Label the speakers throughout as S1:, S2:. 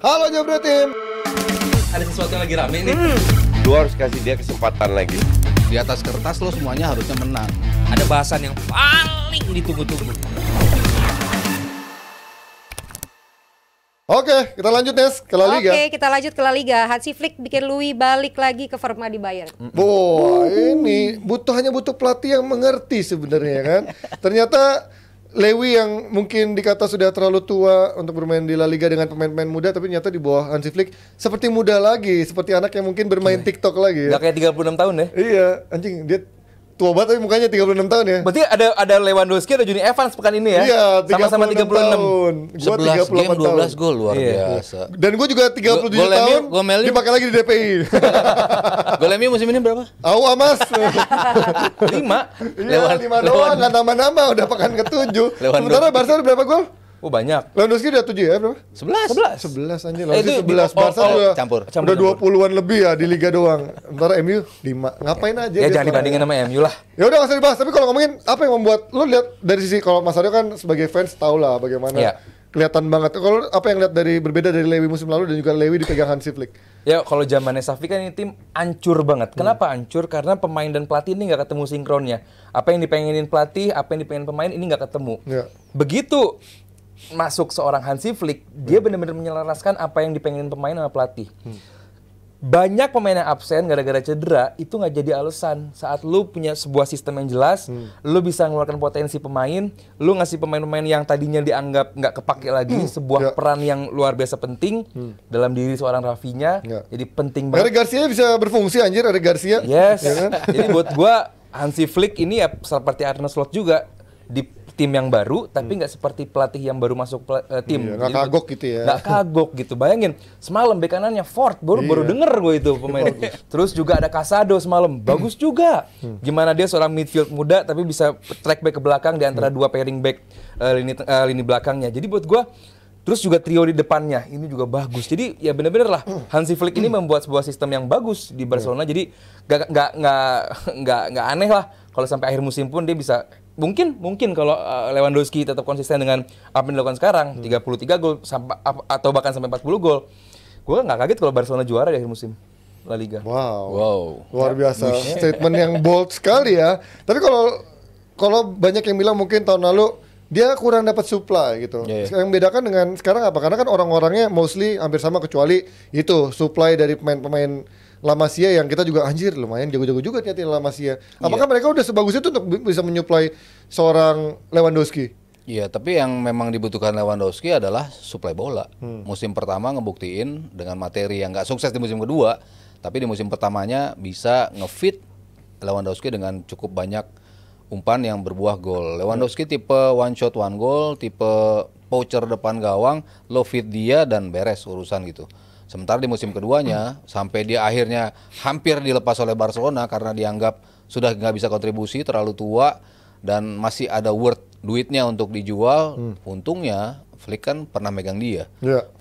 S1: Halo Jabra Tim.
S2: Ada sesuatu yang lagi rame nih.
S3: Lu harus kasih dia kesempatan lagi.
S4: Di atas kertas lo semuanya harusnya menang.
S2: Ada bahasan yang paling ditunggu-tunggu.
S1: Oke, kita lanjut Nes ke La Liga.
S5: Oke, kita lanjut ke La Liga. Hansi Flick bikin Louis balik lagi ke forma di Bayern.
S1: Wah, ini hanya butuh pelatih yang mengerti sebenarnya kan. Ternyata Lewy yang mungkin dikata sudah terlalu tua untuk bermain di La Liga dengan pemain-pemain muda, tapi ternyata di bawah Hansi Flick seperti muda lagi, seperti anak yang mungkin bermain TikTok lagi ya.
S2: Gak kayak 36 tahun ya?
S1: Iya, anjing dia tua banget tapi mukanya 36 tahun ya.
S2: Berarti ada Lewandowski, ada Johnny Evans pekan ini ya?
S1: Iya,
S2: sama-sama
S1: 36 tahun. Gua
S4: 11 game
S1: 38 tahun.
S4: 12 gol luar biasa.
S1: Dan gue juga 37
S4: Gol
S1: tahun
S4: MU, gol MU.
S1: dipakai lagi di DPI.
S4: Gol MU musim ini berapa?
S1: Amas.
S2: 5.
S1: Iya, 5 doang, nggak nambah-nambah, udah pekan ke-7. Sementara Barca udah berapa gol?
S2: Oh banyak.
S1: Lewandowski udah 7 ya, berapa?
S4: 11.
S1: 11 anjir,
S2: itu
S1: Lewandowski 11. Barca udah
S4: campur.
S1: udah 20-an lebih ya di Liga doang. Sementara MU 5. Ngapain aja
S2: Ya
S1: dia
S2: jangan dibandingin sama MU lah.
S1: Ya udah nggak usah dibahas, tapi kalau ngomongin apa yang membuat lu lihat dari sisi, kalau Mas Aryo kan sebagai fans tau lah bagaimana
S2: Iya.
S1: kelihatan banget. Kalau apa yang lihat dari berbeda dari Lewy musim lalu dan juga Lewy dipegang Hansi Flick?
S2: Ya kalau zamannya Xavi kan ini tim hancur banget. Kenapa hancur? Karena pemain dan pelatih ini nggak ketemu sinkronnya. Apa yang dipengenin pelatih, apa yang dipengen pemain ini nggak ketemu.
S1: Ya.
S2: Begitu masuk seorang Hansi Flick, dia benar-benar menyelaraskan apa yang dipengenin pemain sama pelatih. Banyak pemain yang absen gara-gara cedera, itu nggak jadi alasan. Saat lu punya sebuah sistem yang jelas, lu bisa mengeluarkan potensi pemain, lu ngasih pemain-pemain yang tadinya dianggap nggak kepake lagi, sebuah peran yang luar biasa penting dalam diri seorang Rafinha, jadi penting banget.
S1: Eric Garcia bisa berfungsi anjir, Eric Garcia.
S2: Yes.
S1: Ya kan?
S2: Jadi buat gua Hansi Flick ini ya seperti Arne Slot juga di tim yang baru, tapi nggak seperti pelatih yang baru masuk tim.
S1: Iya, nggak
S2: Jadi
S1: kagok gitu ya.
S2: Nggak kagok gitu. Bayangin semalam bek kanannya Ford baru denger gue itu pemain. Terus juga ada Casado semalam, bagus juga. Gimana dia seorang midfield muda tapi bisa track back ke belakang di antara dua pairing back lini belakangnya. Jadi buat gua terus juga trio di depannya ini juga bagus. Jadi ya benar-benar lah Hansi Flick ini membuat sebuah sistem yang bagus di Barcelona. Jadi nggak aneh lah kalau sampai akhir musim pun dia bisa mungkin kalau Lewandowski tetap konsisten dengan apa yang dilakukan sekarang 33 gol atau bahkan sampai 40 gol. Gue nggak kaget kalau Barcelona juara di akhir musim La Liga.
S1: Wow. Luar biasa. Statement yang bold sekali ya. Tapi kalau banyak yang bilang mungkin tahun lalu dia kurang dapat supply gitu. Yang membedakan dengan sekarang apa? Karena kan orang-orangnya mostly hampir sama kecuali itu supply dari pemain-pemain La Masia yang kita juga anjir lumayan jago-jago juga ternyata La Masia. Apakah mereka udah sebagus itu untuk bisa menyuplai seorang Lewandowski?
S4: Iya, tapi yang memang dibutuhkan Lewandowski adalah suplai bola. Musim pertama ngebuktiin dengan materi yang nggak sukses di musim kedua, tapi di musim pertamanya bisa ngefit Lewandowski dengan cukup banyak umpan yang berbuah gol. Lewandowski tipe one shot one goal, tipe poacher depan gawang, lo fit dia dan beres urusan gitu. Sementara di musim keduanya sampai dia akhirnya hampir dilepas oleh Barcelona karena dianggap sudah nggak bisa kontribusi, terlalu tua dan masih ada worth duitnya untuk dijual. Untungnya Flick kan pernah megang dia.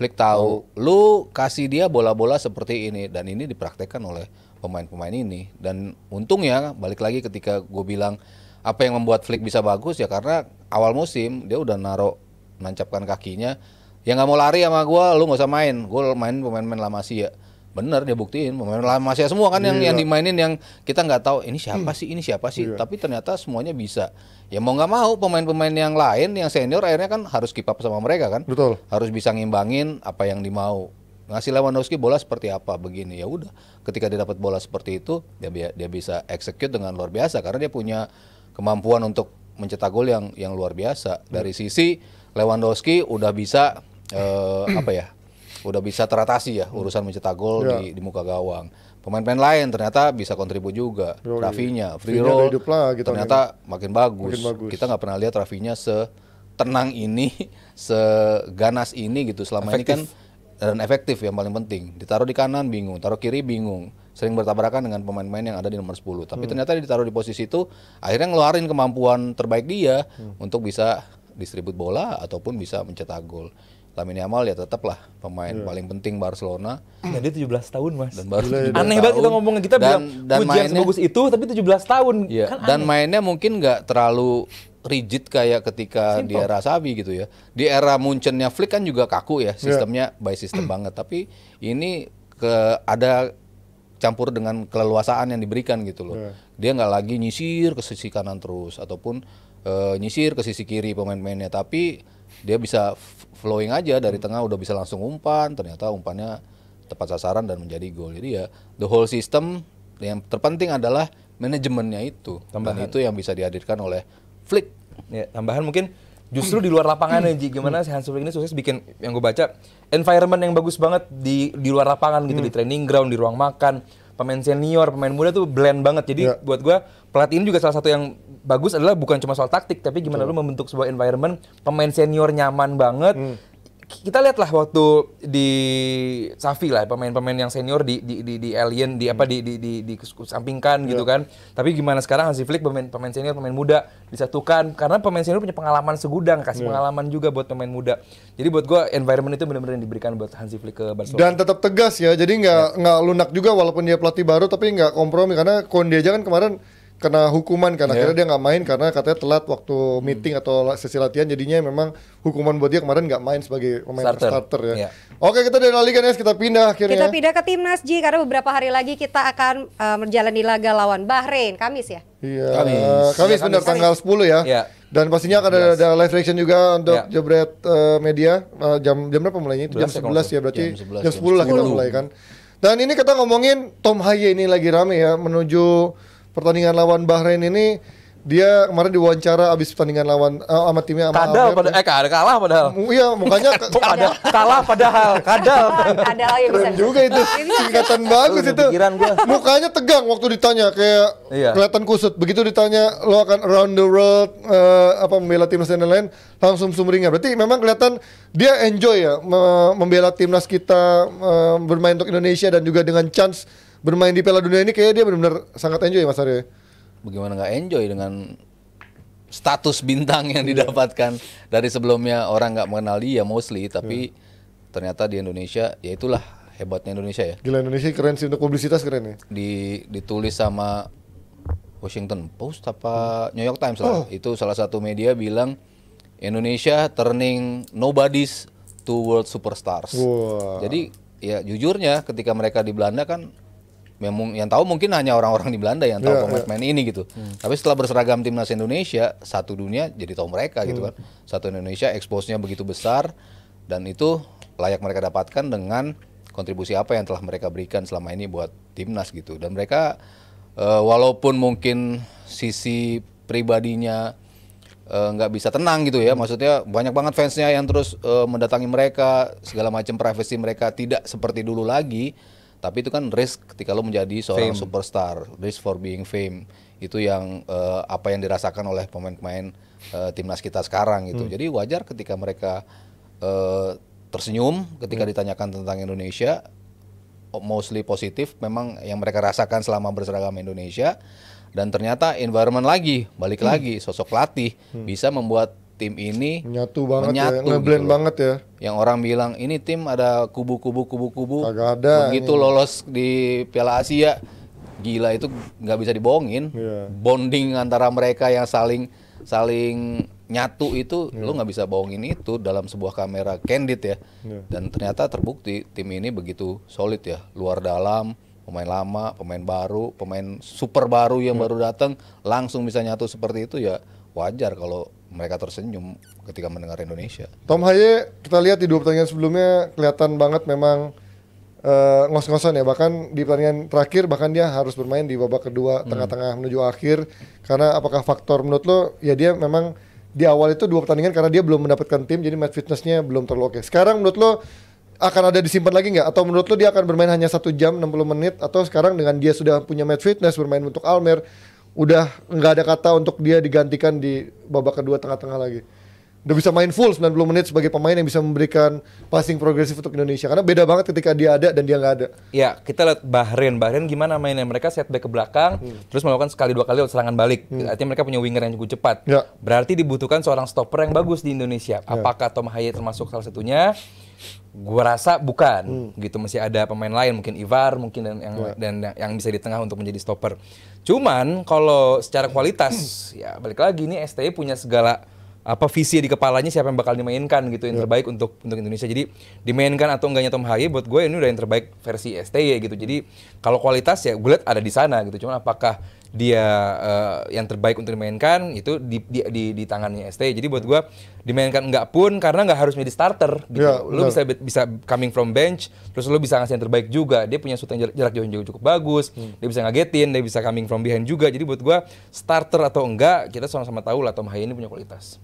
S4: Flick tahu lu kasih dia bola-bola seperti ini dan ini dipraktekkan oleh pemain-pemain ini. Dan untungnya balik lagi ketika gue bilang apa yang membuat Flick bisa bagus ya karena awal musim dia udah nancapkan kakinya. Ya nggak mau lari sama gue, lu nggak usah main. Gue main pemain-pemain La Masia. Bener dia buktiin pemain La Masia semua kan yang dimainin yang kita nggak tahu ini siapa sih. Tapi ternyata semuanya bisa. Ya mau nggak mau pemain-pemain yang lain yang senior akhirnya kan harus keep up sama mereka kan.
S1: Betul.
S4: Harus bisa ngimbangin apa yang dimau. Ngasih Lewandowski bola seperti apa begini ya udah. Ketika dia dapat bola seperti itu dia bisa execute dengan luar biasa karena dia punya kemampuan untuk mencetak gol yang luar biasa. Dari sisi Lewandowski udah bisa udah bisa teratasi ya urusan mencetak gol di muka gawang. Pemain-pemain lain ternyata bisa kontribusi juga. Rafinha, free roll ternyata makin bagus. Kita nggak pernah lihat Rafinha setenang ini, seganas ini gitu. Selama ini kan dan efektif yang paling penting. Ditaruh di kanan bingung, taruh kiri bingung. Sering bertabrakan dengan pemain-pemain yang ada di nomor 10. Tapi ternyata dia ditaruh di posisi itu akhirnya ngeluarin kemampuan terbaik dia untuk bisa distribut bola ataupun bisa mencetak gol. Lamine Yamal ya tetaplah pemain paling penting Barcelona.
S2: Dan dia 17 tahun, Mas.
S4: Dan baru 17
S2: aneh banget kita ngomongin, kita bilang
S4: dan
S2: ujian sebagus itu tapi 17 tahun.
S4: Iya,
S2: Kan
S4: dan
S2: aneh.
S4: mainnya mungkin nggak terlalu rigid kayak ketika di era Xavi gitu ya. Di era Munchennya Flick kan juga kaku ya, sistemnya by system banget. Tapi ini ada campur dengan keleluasaan yang diberikan gitu loh. Dia nggak lagi nyisir ke sisi kanan terus ataupun nyisir ke sisi kiri pemain-pemainnya, tapi dia bisa flowing aja dari tengah udah bisa langsung umpan, ternyata umpannya tepat sasaran dan menjadi gol. Jadi ya the whole system yang terpenting adalah manajemennya itu. Dan itu yang bisa dihadirkan oleh Flick.
S2: Ya, tambahan mungkin justru di luar lapangan Ji, gimana si Hansi Flick ini sukses bikin yang gue baca environment yang bagus banget di luar lapangan gitu, di training ground, di ruang makan, pemain senior, pemain muda tuh blend banget. Jadi buat gue pelatih ini juga salah satu yang bagus adalah bukan cuma soal taktik, tapi gimana lu membentuk sebuah environment pemain senior nyaman banget. Kita lihatlah waktu di Xavi lah, pemain-pemain yang senior di alien di sampingkan gitu kan. Tapi gimana sekarang Hansi Flick pemain senior, pemain muda disatukan karena pemain senior punya pengalaman segudang, kasih pengalaman juga buat pemain muda. Jadi buat gua environment itu benar-benar yang diberikan buat Hansi Flick ke Barcelona.
S1: Dan tetap tegas ya, jadi nggak lunak juga walaupun dia pelatih baru, tapi nggak kompromi karena Konde aja kan kemarin kena hukuman karena akhirnya dia nggak main karena katanya telat waktu meeting atau sesi latihan, jadinya memang hukuman buat dia kemarin nggak main sebagai pemain starter ya. Oke, kita dari La Liga nih kita pindah akhirnya.
S5: Kita pindah ke timnas Ji karena beberapa hari lagi kita akan menjalani laga lawan Bahrain Kamis ya.
S1: Iya, Kamis benar tanggal 10 ya. Dan pastinya akan ada live reaction juga untuk Jebret Media jam berapa mulainya? Jam 11 ya, berarti jam 10 lah kita mulai kan. Dan ini kita ngomongin Tom Haye ini lagi rame ya menuju pertandingan lawan Bahrain ini. Dia kemarin diwawancara abis pertandingan lawan sama timnya sama
S2: kalah padahal.
S1: Iya, mukanya
S2: kalah padahal.
S5: Kadal yang bisa.
S1: Keren juga itu. Singkatan bagus itu. Mukanya tegang waktu ditanya kayak kelihatan kusut. Begitu ditanya lo akan around the world membela timnas dan lain-lain, langsung sumringah. Berarti memang kelihatan dia enjoy ya membela timnas kita, bermain untuk Indonesia dan juga dengan chance bermain di Piala Dunia ini kayak dia benar-benar sangat enjoy ya Mas Aryo.
S4: Bagaimana nggak enjoy dengan status bintang yang didapatkan dari sebelumnya orang nggak mengenal dia mostly, tapi ternyata di Indonesia ya itulah hebatnya Indonesia ya.
S1: Gila, Indonesia keren sih untuk publisitas, keren ya.
S4: Ditulis sama Washington Post apa New York Times lah. Itu salah satu media bilang Indonesia turning nobodies to world superstars. Jadi ya jujurnya ketika mereka di Belanda kan yang tahu mungkin hanya orang-orang di Belanda yang tahu pemain ini gitu. Tapi setelah berseragam timnas Indonesia, satu dunia jadi tahu mereka gitu kan. Satu Indonesia expose-nya begitu besar dan itu layak mereka dapatkan dengan kontribusi apa yang telah mereka berikan selama ini buat timnas gitu. Dan mereka walaupun mungkin sisi pribadinya nggak bisa tenang gitu ya, maksudnya banyak banget fansnya yang terus mendatangi mereka, segala macam privasi mereka tidak seperti dulu lagi. Tapi itu kan risk ketika lo menjadi seorang superstar, risk for being fame. Itu yang apa yang dirasakan oleh pemain-pemain timnas kita sekarang gitu. Jadi wajar ketika mereka tersenyum ketika ditanyakan tentang Indonesia, mostly positif memang yang mereka rasakan selama berseragam Indonesia. Dan ternyata environment lagi, balik lagi, sosok pelatih bisa membuat tim ini
S1: menyatu banget, ngeblend
S4: gitu
S1: banget ya.
S4: Yang orang bilang ini tim ada kubu-kubu,
S1: kagak ada.
S4: Begitu lolos di Piala Asia, gila itu nggak bisa dibohongin. Bonding antara mereka yang saling nyatu itu lo nggak bisa bohongin itu dalam sebuah kamera candid ya. Dan ternyata terbukti tim ini begitu solid ya, luar dalam, pemain lama, pemain baru, pemain super baru yang baru datang langsung bisa nyatu seperti itu ya. Wajar kalau mereka tersenyum ketika mendengar Indonesia.
S1: Tom Haye kita lihat di 2 pertandingan sebelumnya kelihatan banget memang ngos-ngosan ya. Bahkan di pertandingan terakhir bahkan dia harus bermain di babak kedua tengah-tengah menuju akhir. Karena apakah faktor menurut lo ya dia memang di awal itu 2 pertandingan karena dia belum mendapatkan tim jadi match fitnessnya belum terlalu oke. Sekarang menurut lo akan ada disimpan lagi nggak? Atau menurut lo dia akan bermain hanya 1 jam 60 menit? Atau sekarang dengan dia sudah punya match fitness bermain untuk Almer, udah nggak ada kata untuk dia digantikan di babak kedua tengah-tengah lagi? Udah bisa main full 90 menit sebagai pemain yang bisa memberikan passing progresif untuk Indonesia. Karena beda banget ketika dia ada dan dia nggak ada.
S2: Ya, kita lihat Bahrain gimana mainnya. Mereka setback ke belakang, terus melakukan sekali 2 kali serangan balik. Artinya mereka punya winger yang cukup cepat. Berarti dibutuhkan seorang stopper yang bagus di Indonesia. Apakah Tom Haye termasuk salah satunya? Gua rasa bukan gitu, masih ada pemain lain mungkin Ivar mungkin dan yang bisa di tengah untuk menjadi stopper. Cuman kalau secara kualitas ya balik lagi nih STY punya segala visi di kepalanya siapa yang bakal dimainkan gitu yang terbaik untuk Indonesia. Jadi dimainkan atau enggaknya Tom Haye buat gue ini udah yang terbaik versi STY gitu. Jadi kalau kualitas ya gue lihat ada di sana gitu. Cuman apakah dia yang terbaik untuk dimainkan itu di tangannya STY. Jadi buat gue dimainkan enggak pun karena nggak harus menjadi starter gitu. Lo bisa coming from bench, terus lo bisa ngasih yang terbaik juga. Dia punya shoot yang jarak jauh cukup bagus. Dia bisa ngagetin, dia bisa coming from behind juga. Jadi buat gue starter atau enggak kita sama-sama tahu lah Tom Haye ini punya kualitas.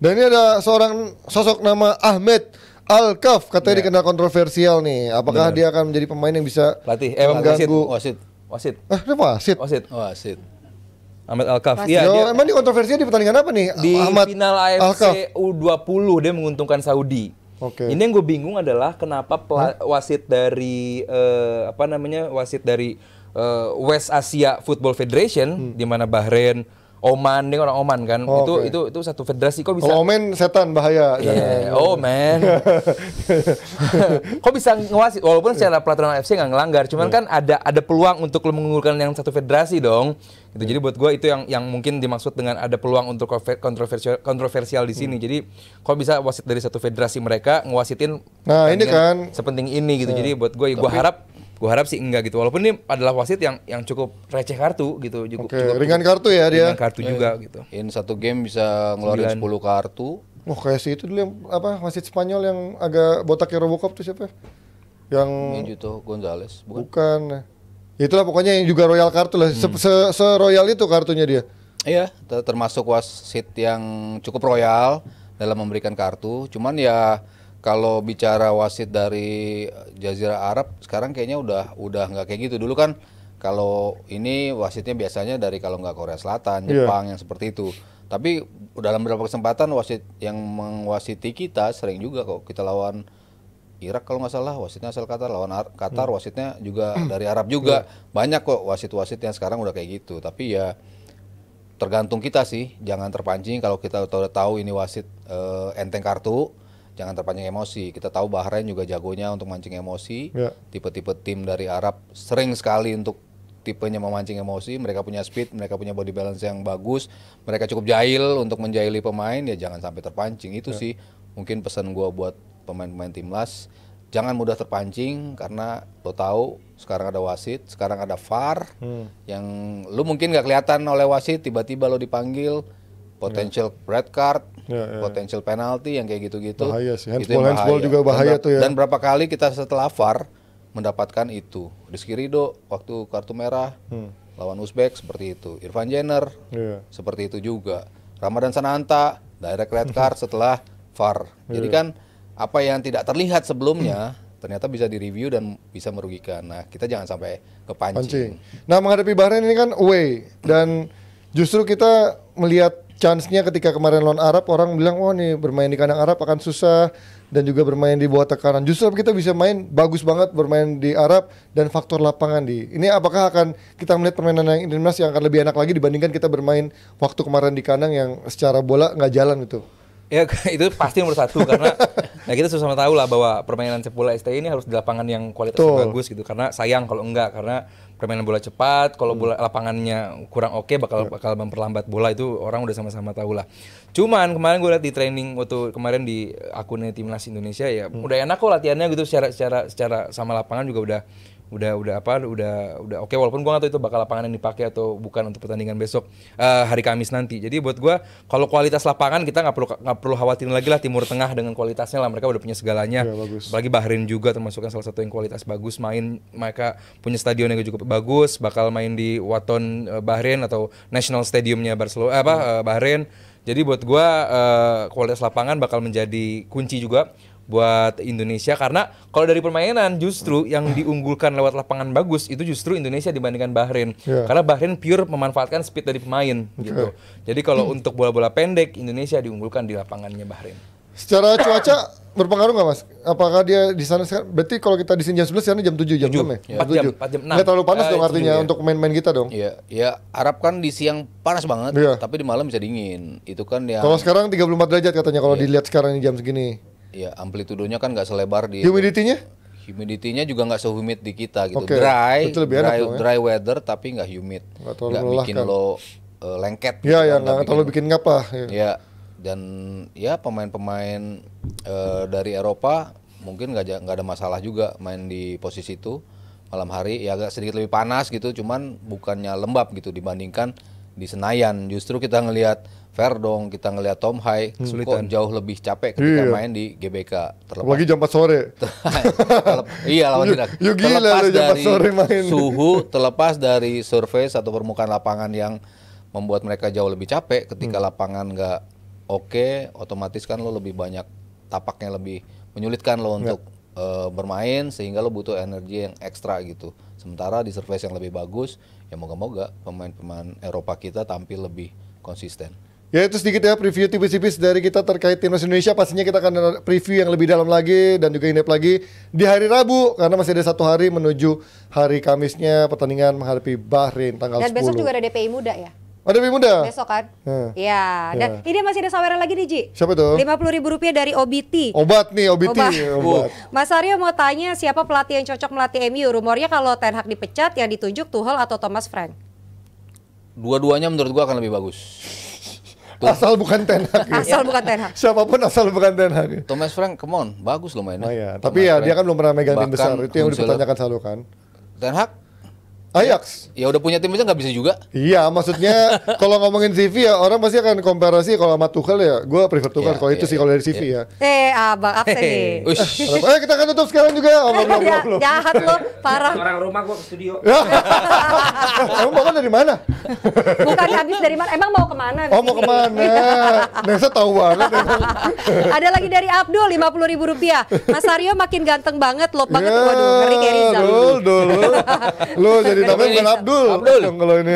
S1: Dan ini ada seorang sosok nama Ahmed Alkaf, katanya dikenal kontroversial nih. Apakah dia akan menjadi pemain yang bisa mengganggu?
S4: Wasit.
S1: Ini
S4: Wasit.
S2: Ahmed Alkaf.
S1: Iya, emang ini kontroversinya di pertandingan apa nih?
S2: Di
S1: Ahmad
S2: final AFC U20 dia menguntungkan Saudi.
S1: Oke.
S2: Ini yang gue bingung adalah kenapa wasit dari West Asia Football Federation di mana Bahrain, Oman, dia orang Oman kan, itu satu federasi kok bisa.
S1: Kalau Oman setan bahaya.
S2: Oh man, kok bisa ngewasit? Walaupun secara peraturan AFC nggak ngelanggar, cuman kan ada peluang untuk lo mengunggulkan yang satu federasi dong. Gitu. Jadi buat gue itu yang mungkin dimaksud dengan ada peluang untuk kontroversial di sini. Jadi kok bisa wasit dari satu federasi mereka ngewasitin?
S1: Nah ini kan
S2: sepenting ini gitu. Jadi buat gue harap sih enggak gitu. Walaupun ini adalah wasit yang cukup receh kartu gitu. Cukup
S1: ringan kartu ya dia.
S2: Ringan kartu juga gitu.
S4: In satu game bisa ngeluarin 10 kartu.
S1: Kayak si itu dulu yang wasit Spanyol yang agak botaknya Robocop tuh siapa? Yang
S4: Benito Gonzalez,
S1: bukan. Itulah pokoknya yang juga royal kartu lah. Se-royal itu kartunya dia.
S4: Iya, termasuk wasit yang cukup royal dalam memberikan kartu. Cuman ya kalau bicara wasit dari Jazirah Arab sekarang kayaknya udah nggak kayak gitu. Dulu kan kalau ini wasitnya biasanya dari kalau nggak Korea Selatan, Jepang yang seperti itu. Tapi dalam beberapa kesempatan wasit yang mengwasiti kita sering juga kok. Kita lawan Irak kalau nggak salah wasitnya asal Qatar, lawan Qatar wasitnya juga dari Arab juga. Banyak kok wasit-wasit yang sekarang udah kayak gitu. Tapi ya tergantung kita sih, jangan terpancing kalau kita udah tahu ini wasit enteng kartu. Jangan terpancing emosi. Kita tahu Bahrain juga jagonya untuk mancing emosi. Tipe-tipe tim dari Arab sering sekali untuk tipenya memancing emosi. Mereka punya speed, mereka punya body balance yang bagus. Mereka cukup jahil untuk menjahili pemain. Ya jangan sampai terpancing. Itu sih mungkin pesan gua buat pemain-pemain timnas. Jangan mudah terpancing karena lo tahu sekarang ada wasit, sekarang ada VAR yang lo mungkin nggak kelihatan oleh wasit, tiba-tiba lo dipanggil. Potential red card, potential penalti yang kayak gitu-gitu.
S1: Bahaya sih, handsball juga bahaya tuh ya.
S4: Dan berapa kali kita setelah VAR mendapatkan itu. Rizky Ridho waktu kartu merah lawan Uzbek seperti itu. Irfan Jenner seperti itu juga. Ramadan Sananta direct red card setelah VAR. Jadi kan apa yang tidak terlihat sebelumnya ternyata bisa direview dan bisa merugikan. Nah kita jangan sampai kepancing.
S1: Nah menghadapi Bahrain ini kan away dan justru kita melihat chance-nya ketika kemarin lawan Arab, orang bilang wah nih bermain di kandang Arab akan susah dan juga bermain di bawah tekanan. Justru kita bisa main bagus banget bermain di Arab dan faktor lapangan di. Ini apakah akan kita melihat permainan yang Indonesia yang akan lebih enak lagi dibandingkan kita bermain waktu kemarin di kandang yang secara bola nggak jalan gitu?
S2: Ya itu pasti nomor satu karena kita sama-sama tahu lah bahwa permainan sepak bola STY ini harus di lapangan yang kualitasnya bagus gitu, karena sayang kalau enggak, karena permainan bola cepat kalau bola lapangannya kurang oke bakal memperlambat bola, itu orang udah sama-sama tahu lah. Cuman kemarin gue lihat di training waktu kemarin di akunnya timnas Indonesia ya udah enak kok latihannya gitu, secara sama lapangan juga udah oke, walaupun gua nggak tahu itu bakal lapangan yang dipakai atau bukan untuk pertandingan besok hari Kamis nanti. Jadi buat gua kalau kualitas lapangan kita nggak perlu khawatirin lagi lah. Timur Tengah dengan kualitasnya lah, mereka udah punya segalanya. Apalagi Bahrain juga termasuk salah satu yang kualitas bagus, mereka punya stadion yang cukup bagus, bakal main di Waton Bahrain atau National Stadiumnya Bahrain. Jadi buat gua kualitas lapangan bakal menjadi kunci juga buat Indonesia, karena kalau dari permainan justru yang diunggulkan lewat lapangan bagus itu justru Indonesia dibandingkan Bahrain. Karena Bahrain pure memanfaatkan speed dari pemain gitu. Jadi kalau untuk bola-bola pendek Indonesia diunggulkan di lapangannya Bahrain.
S1: Secara cuaca berpengaruh nggak Mas? Apakah dia di sana sekarang? Berarti kalau kita di sini jam 11 sekarang jam 7 jam 6 ya?
S2: 4 jam 6.
S1: Nggak terlalu panas dong artinya untuk main-main kita dong.
S4: Iya, Arab kan di siang panas banget, tapi di malam bisa dingin. Itu kan yang
S1: kalau sekarang 34 derajat katanya kalau dilihat sekarang ini jam segini.
S4: ya amplitudonya kan nggak selebar di
S1: Humidity-nya?
S4: Humidity-nya juga nggak sehumid di kita gitu.
S1: Oke, itu lebih enak dong, ya?
S4: Dry weather tapi nggak humid. Nggak bikin lo lengket.
S1: Iya, ya,
S4: nggak
S1: terlalu bikin ngap lah.
S4: Ya, dan ya pemain-pemain dari Eropa mungkin nggak ada masalah juga main di posisi itu malam hari. Ya agak sedikit lebih panas gitu, cuman bukannya lembab gitu dibandingkan di Senayan. Justru kita ngelihat Verdong, kita ngelihat Tom Hai kok jauh lebih capek ketika main di GBK.
S1: Lagi jam 4 sore.
S4: Iya lawan Irak.
S1: Terlepas dari
S4: suhu, terlepas dari surface atau permukaan lapangan yang membuat mereka jauh lebih capek. Ketika lapangan nggak oke, otomatis kan lo lebih banyak tapaknya lebih menyulitkan lo untuk bermain sehingga lo butuh energi yang ekstra gitu. Sementara di surface yang lebih bagus, ya moga-moga pemain-pemain Eropa kita tampil lebih konsisten.
S1: Ya itu sedikit ya preview tipis-tipis dari kita terkait timnas Indonesia. Pastinya kita akan preview yang lebih dalam lagi dan juga in-depth lagi di hari Rabu karena masih ada 1 hari menuju hari Kamisnya pertandingan menghadapi Bahrain tanggal 10.
S5: Dan besok juga ada DPI muda ya?
S1: Ada DPI muda?
S5: Besok kan? Iya. Dan ini masih ada saweran lagi nih Ji.
S1: Siapa itu?
S5: Rp50.000 dari OBT.
S1: Obat nih, OBT. Obat.
S5: Mas Aryo mau tanya siapa pelatih yang cocok melatih MU? Rumornya kalau Ten Hag dipecat yang ditunjuk Tuchel atau Thomas Frank?
S4: Dua-duanya menurut gua akan lebih bagus.
S1: Asal bukan Ten Hag.
S5: Asal bukan Ten Hag.
S1: Siapapun asal bukan Ten Hag.
S4: Thomas Frank, come on, bagus lo mainnya.
S1: Oh, iya. Tapi ya dia kan belum pernah megang tim besar. Itu yang dipertanyakan selalu kan.
S4: Ten Hag?
S1: Ajax.
S4: Ya udah punya tim aja nggak bisa juga.
S1: Iya, maksudnya kalau ngomongin CV ya orang pasti akan komparasi kalau sama Tuchel ya. Gue prefer Tuchel kalau itu sih kalau dari CV ya.
S5: Abang absen nih.
S1: Kita akan tutup sekarang juga.
S5: Belum. Jahat lo, parah.
S6: Orang rumah gua ke studio.
S1: Kamu mau dari mana?
S5: Bukan habis dari mana? Emang mau kemana?
S1: Oh mau kemana? Nesa tahu banget.
S5: Ada lagi dari Abdul Rp50.000. Mas Aryo makin ganteng banget, lop banget. Waduh, ngeri kayak Rizal.
S1: Dul. Lo jadi namanya bukan Abdul. Kalau ini.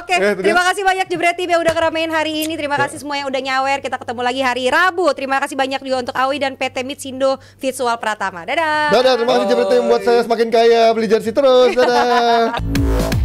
S5: Oke, terima kasih banyak Jebret TV yang udah ngeramein hari ini. Terima kasih semua yang udah nyawer. Kita ketemu lagi hari Rabu. Terima kasih banyak juga untuk Awi dan PT Mitsindo Visual Pratama. Dadah.
S1: Terima kasih Jebret TV yang membuat saya semakin kaya, beli jersey terus. Dadah.